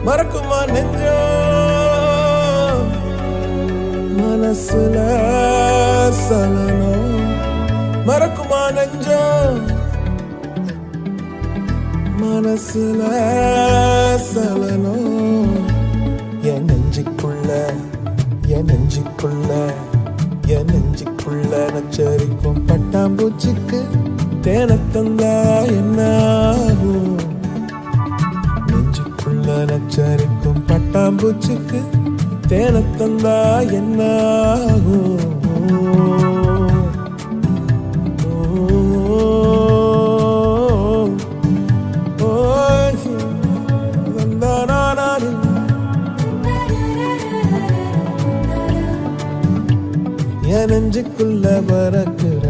மறக்குமா நெஞ்சோ மனசுல சலனம் மறக்குமா நெஞ்சோ மனசுல சலனம் என் நெஞ்சுக்குள்ள என் நெஞ்சுக்குள்ள என் நெஞ்சுக்குள்ள நச்சரிக்கும் பட்டாம்பூச்சிக்கு தேனத்தந்தா என்ன ஆகும் நெஞ்சுக்குள்ள நச்சரிக்கும் பட்டாம்பூச்சிக்கு தேனத்தந்தா என்ன ஆகும் என் நெஞ்சுக்குள்ள பறக்குற